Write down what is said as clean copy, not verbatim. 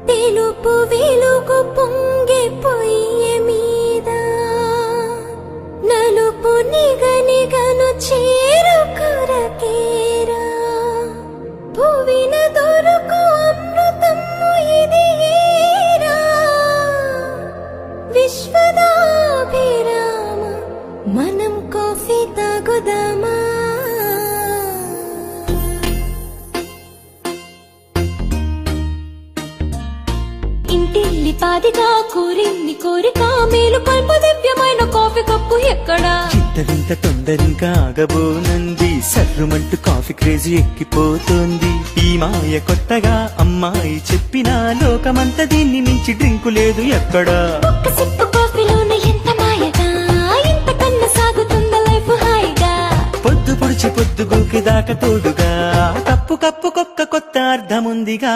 తెలుపు వెలుగు పొంగే పొయ్యి మీద నలుపు నిగనిగను చేరు కొరకేరా భువిన దొరుకు అమృతము ఇది ఏరా విశ్వదాభిరామ మనం కాఫీ తాగుదామా ఇంటిల్లి పాదిగా కోరింది కోరిక మేలు కల్పు దివ్యమైన కాఫీ కప్పు ఎక్కడా ఇంత వింత తొందరింకా ఆగబోనంది సర్రుమంటూ కాఫీ క్రేజీ ఎక్కిపోతోంది ఈ మాయ కొత్తగా అమ్మాయి చెప్పిన లోకమంతా దీన్ని మించి డ్రింకు లేదు ఎక్కడా ఒక్క సిప్పు కాఫీలోన ఎంత మాయగా ఇంత కన్నా సాగుతుందా లైఫ్ హాయిగా పొద్దు పొడిచి పొద్దుగూకి దాకా తోడుగా కప్పు కప్పుకొక్క కొత్త అర్థముందిగా